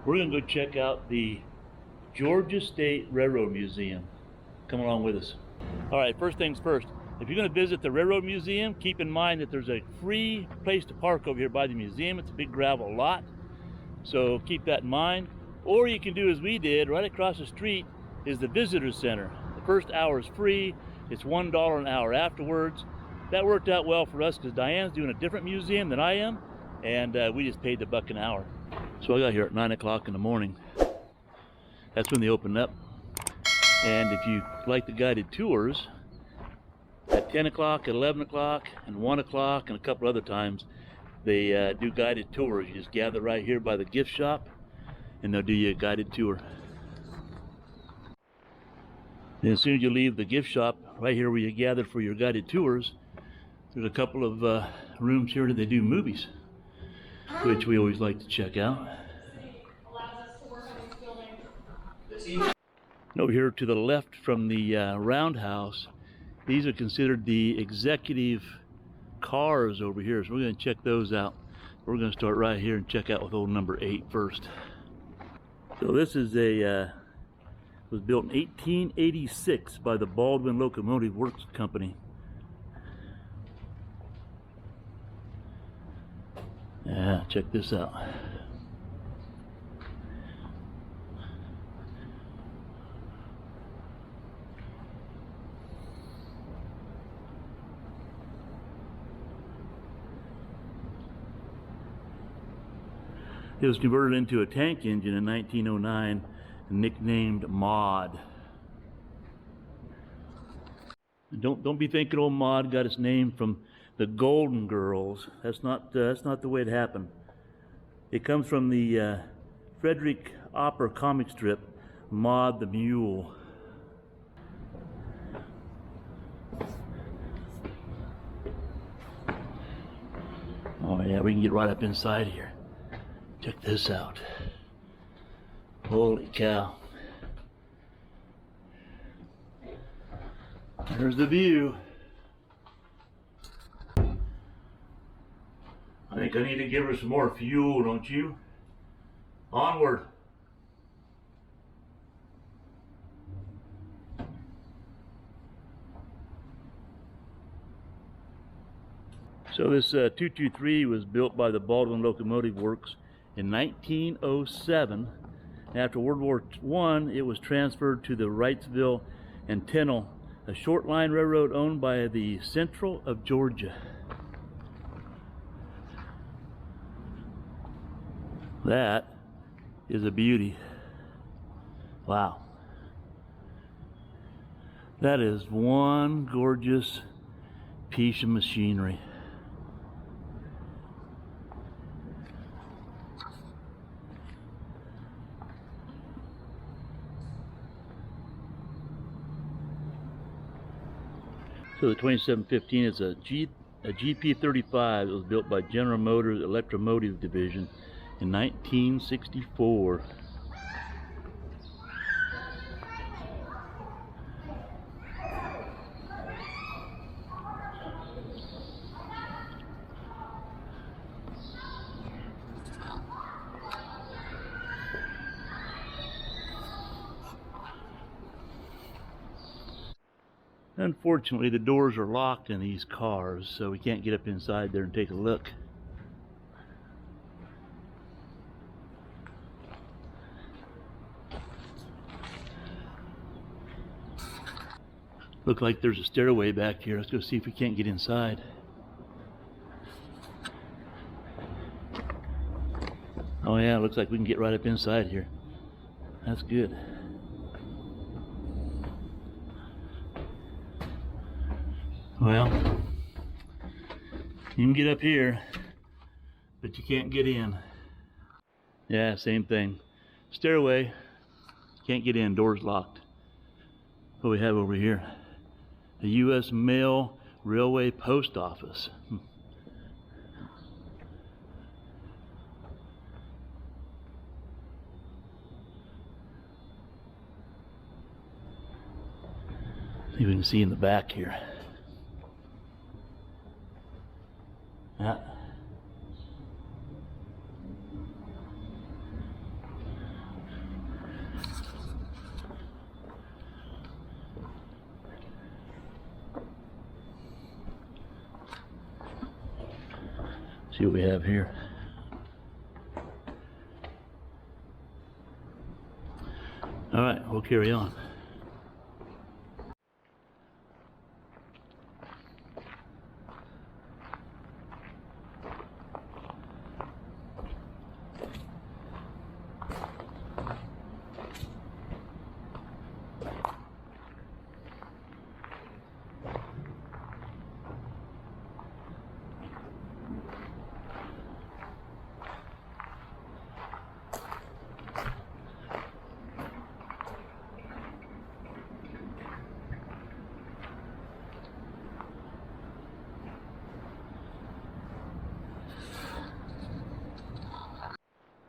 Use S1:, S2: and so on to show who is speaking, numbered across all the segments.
S1: We're going to go check out the Georgia State Railroad Museum. Come along with us. All right, first things first. If you're going to visit the Railroad Museum, keep in mind that there's a free place to park over here by the museum. It's a big gravel lot, so keep that in mind. Or you can do as we did. Right across the street is the Visitor Center. The first hour is free. It's $1 an hour afterwards. That worked out well for us because Diane's doing a different museum than I am, and we just paid the $1 an hour. So I got here at 9 o'clock in the morning. That's when they open up. And if you like the guided tours, at 10 o'clock, at 11 o'clock, and 1 o'clock, and a couple other times, they do guided tours. You just gather right here by the gift shop, and they'll do you a guided tour. Then as soon as you leave the gift shop, right here where you gathered for your guided tours, there's a couple of rooms here that they do movies, which we always like to check out. And over here to the left from the Roundhouse, these are considered the executive cars over here, so we're going to check those out. We're going to start right here and check out with old number 8 first. So this is was built in 1886 by the Baldwin Locomotive Works Company. Yeah, check this out. It was converted into a tank engine in 1909 and nicknamed Maud. Don't be thinking old Maud got its name from the Golden Girls. That's not the way it happened. It comes from the Frederick Opera comic strip, Maud the Mule. Oh yeah, we can get right up inside here. Check this out. Holy cow. There's the view. I think I need to give her some more fuel, don't you? Onward. So this 223 was built by the Baldwin Locomotive Works in 1907. After World War I, it was transferred to the Wrightsville and Tennille, a short line railroad owned by the Central of Georgia. That is a beauty. Wow. That is one gorgeous piece of machinery. So the 2715 is a GP35. It was built by General Motors Electromotive Division in 1964. Unfortunately, the doors are locked in these cars, so we can't get up inside there and take a look. Look like there's a stairway back here. Let's go see if we can't get inside. Oh yeah, looks like we can get right up inside here. That's good. Well, you can get up here, but you can't get in. Yeah, same thing. Stairway, can't get in, door's locked. What do we have over here? The U.S. Mail Railway Post Office. See if we can see in the back here. Yeah. See what we have here. All right, we'll carry on.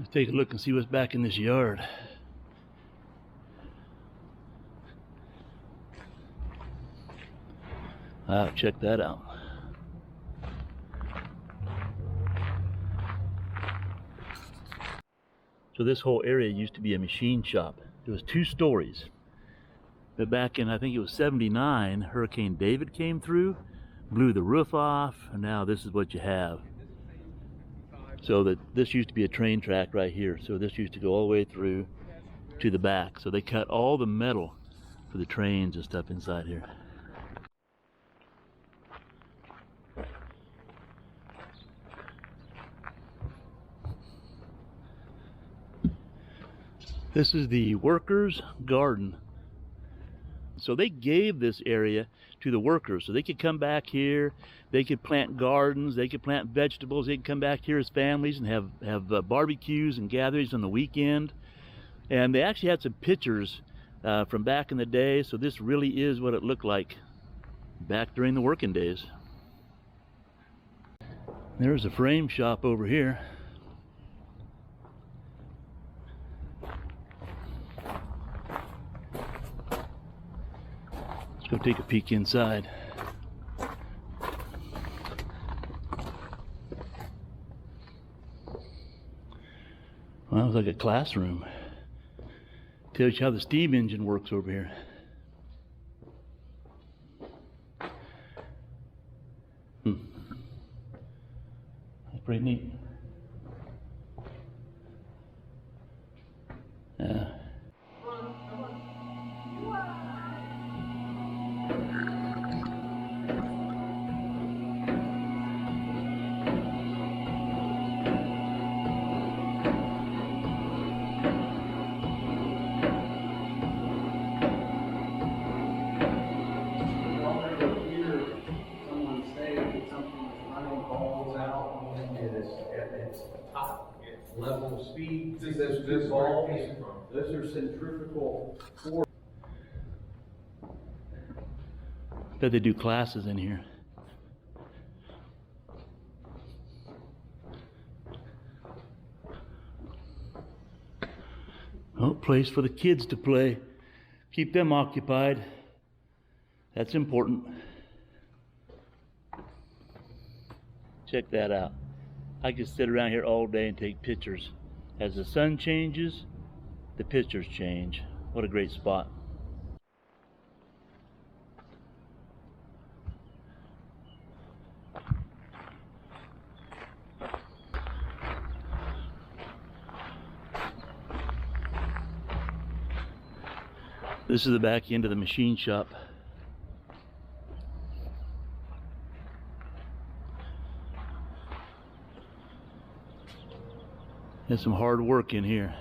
S1: Let's take a look and see what's back in this yard. Wow, check that out. So this whole area used to be a machine shop. It was 2 stories. But back in, I think it was 79, Hurricane David came through, blew the roof off, and now this is what you have. So that this used to be a train track right here. So this used to go all the way through to the back. So they cut all the metal for the trains and stuff inside here. This is the workers' garden. So they gave this area to the workers so they could come back here, they could plant gardens, they could plant vegetables, they could come back here as families and have barbecues and gatherings on the weekend. And they actually had some pictures from back in the day, so this really is what it looked like back during the working days. There's a frame shop over here. Let's go take a peek inside. Well, it's like a classroom. Tells you how the steam engine works over here. That's pretty neat. Yeah.
S2: Level speed. This balls, those are centrifugal force.
S1: Bet they do classes in here. Oh, place for the kids to play. Keep them occupied. That's important. Check that out. I could sit around here all day and take pictures. As the sun changes, the pictures change. What a great spot. This is the back end of the machine shop. There's some hard work in here.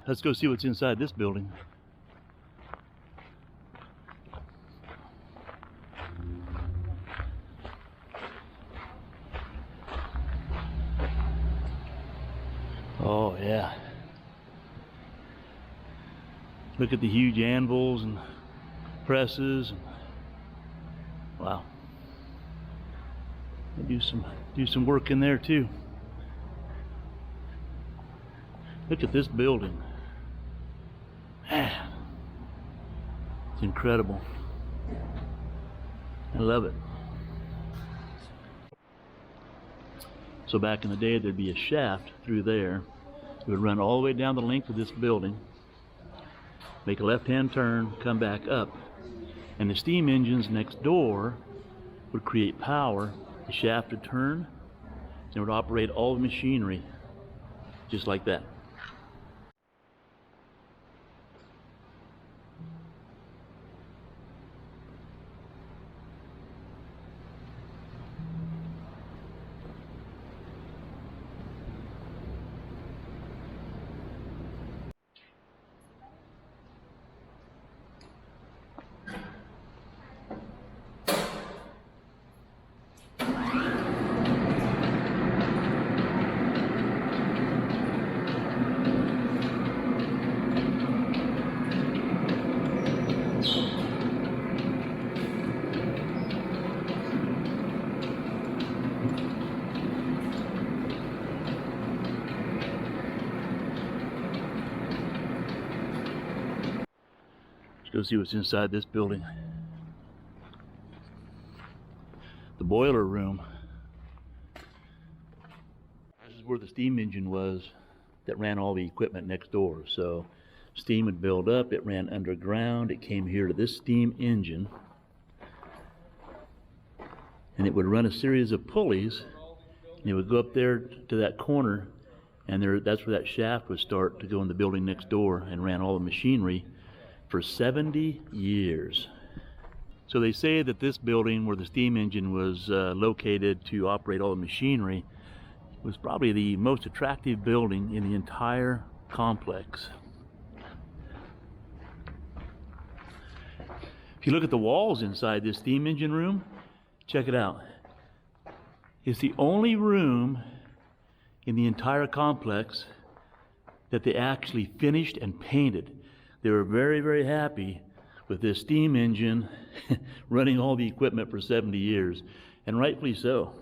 S1: Let's go see what's inside this building. Oh yeah. Look at the huge anvils and presses. And wow. They do some work in there too. Look at this building. Man, it's incredible. I love it. So back in the day, there'd be a shaft through there. It would run all the way down the length of this building, make a left-hand turn, come back up, And the steam engines next door would create power, the shaft would turn, and it would operate all the machinery just like that. Let's go see what's inside this building. The boiler room. This is where the steam engine was that ran all the equipment next door. So steam would build up, it ran underground, it came here to this steam engine, and it would run a series of pulleys, and it would go up there to that corner, and that's where that shaft would start to go in the building next door, and ran all the machinery for 70 years. So they say that this building where the steam engine was located to operate all the machinery was probably the most attractive building in the entire complex. If you look at the walls inside this steam engine room, check it out. It's the only room in the entire complex that they actually finished and painted. They were very, very happy with this steam engine running all the equipment for 70 years, and rightfully so.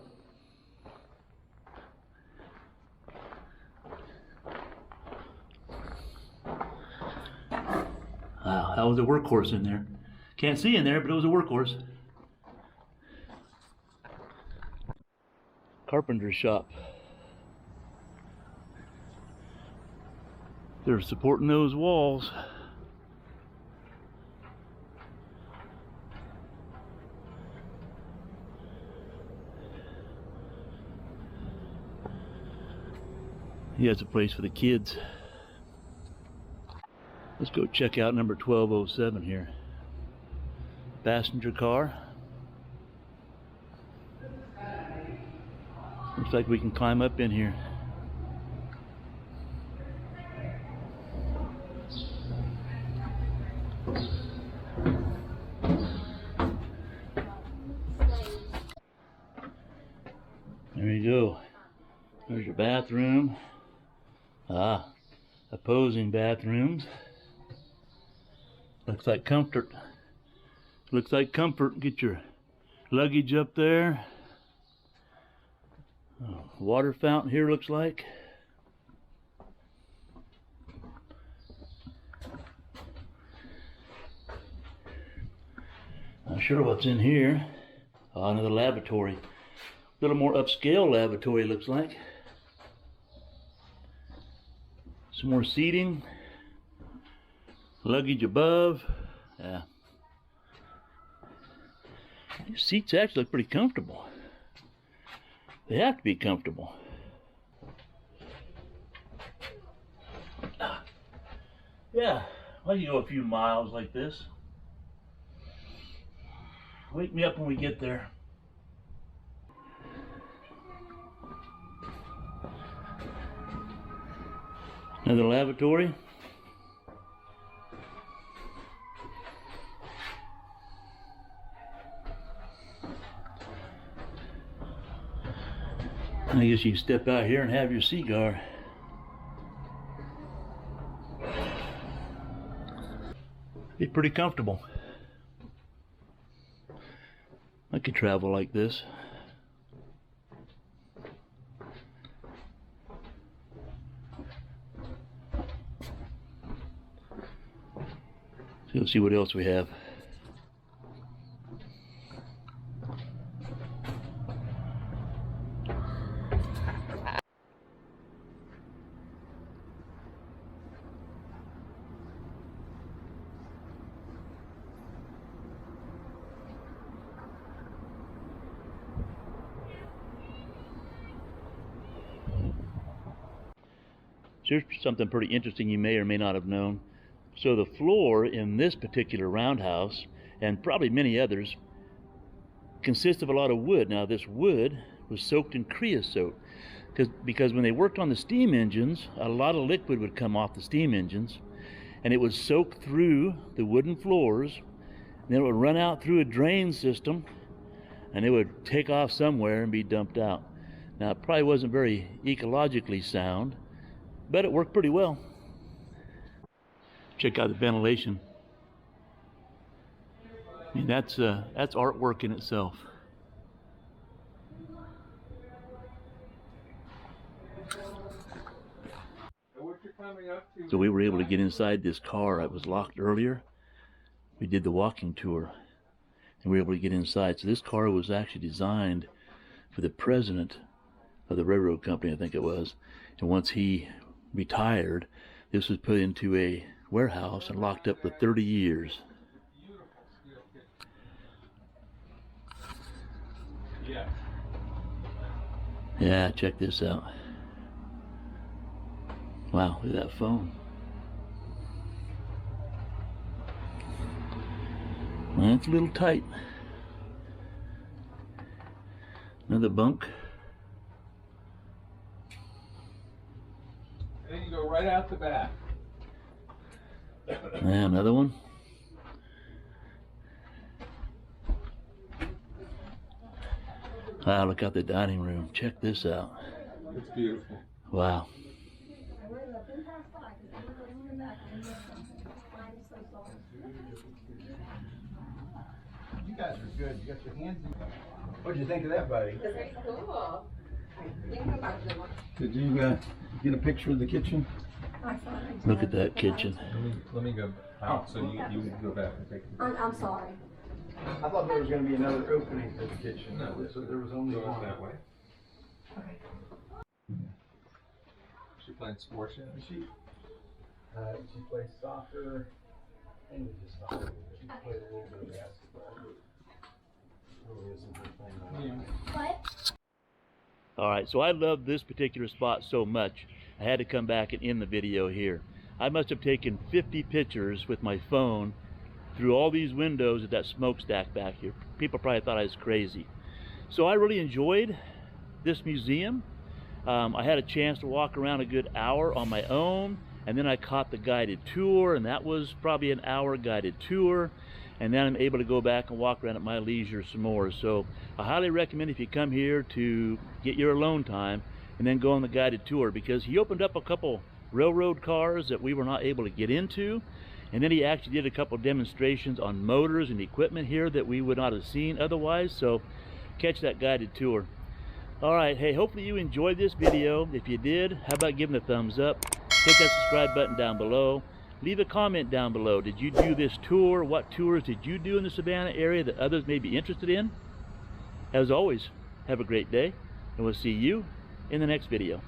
S1: Wow, that was a workhorse in there. Can't see in there, but it was a workhorse. Carpenter shop. They're supporting those walls. Yeah, it's a place for the kids. Let's go check out number 1207 here. Passenger car. Looks like we can climb up in here. There you go. There's your bathroom. Opposing bathrooms. Looks like comfort. Looks like comfort. Get your luggage up there. Water fountain here looks like. Not sure what's in here. Another lavatory. A little more upscale lavatory looks like. Some more seating. Luggage above. Yeah. These seats actually look pretty comfortable. They have to be comfortable. Yeah, I can go a few miles like this. Wake me up when we get there. Another lavatory. I guess you can step out here and have your cigar. Be pretty comfortable. I could travel like this. So let's see what else we have. here's something pretty interesting you may or may not have known. So the floor in this particular roundhouse, and probably many others, consists of a lot of wood. Now this wood was soaked in creosote because when they worked on the steam engines, a lot of liquid would come off the steam engines, and it would soak through the wooden floors, and then it would run out through a drain system, and it would take off somewhere and be dumped out. Now it probably wasn't very ecologically sound, but it worked pretty well. Check out the ventilation. I mean, that's artwork in itself. So we were able to get inside this car. It was locked earlier. We did the walking tour, and we were able to get inside. So this car was actually designed for the president of the railroad company, I think it was. And once he retired, this was put into a warehouse and locked up for 30 years. Yeah, check this out. Wow, look at that phone. Well, it's a little tight. Another bunk.
S2: And then you go right out the back.
S1: Yeah, another one. Wow, look out the dining room. Check this out.
S2: It's beautiful.
S1: Wow.
S2: You guys are good. You got your hands in. What'd you think of that, buddy?
S3: Very cool.
S2: Did you get a picture of the kitchen?
S1: Look at that kitchen.
S2: Let me go out so you can go back and take a picture.
S3: I'm sorry.
S2: I thought there was going to be another opening for the kitchen. No, so there was only one that way.
S3: Okay.
S2: She playing sports yet? She plays soccer. And just soccer. She played a little bit of basketball. Really isn't her thing.
S3: What?
S1: All right, so I love this particular spot so much, I had to come back and end the video here. I must have taken 50 pictures with my phone through all these windows at that smokestack back here. People probably thought I was crazy. So I really enjoyed this museum. I had a chance to walk around a good hour on my own, and then I caught the guided tour, and that was probably an hour guided tour. And then I'm able to go back and walk around at my leisure some more. So I highly recommend if you come here to get your alone time and then go on the guided tour, because he opened up a couple railroad cars that we were not able to get into. And then he actually did a couple demonstrations on motors and equipment here that we would not have seen otherwise. So catch that guided tour. All right, hey, hopefully you enjoyed this video. If you did, how about giving a thumbs up? Hit that subscribe button down below. Leave a comment down below. Did you do this tour? What tours did you do in the Savannah area that others may be interested in? As always, have a great day, and we'll see you in the next video.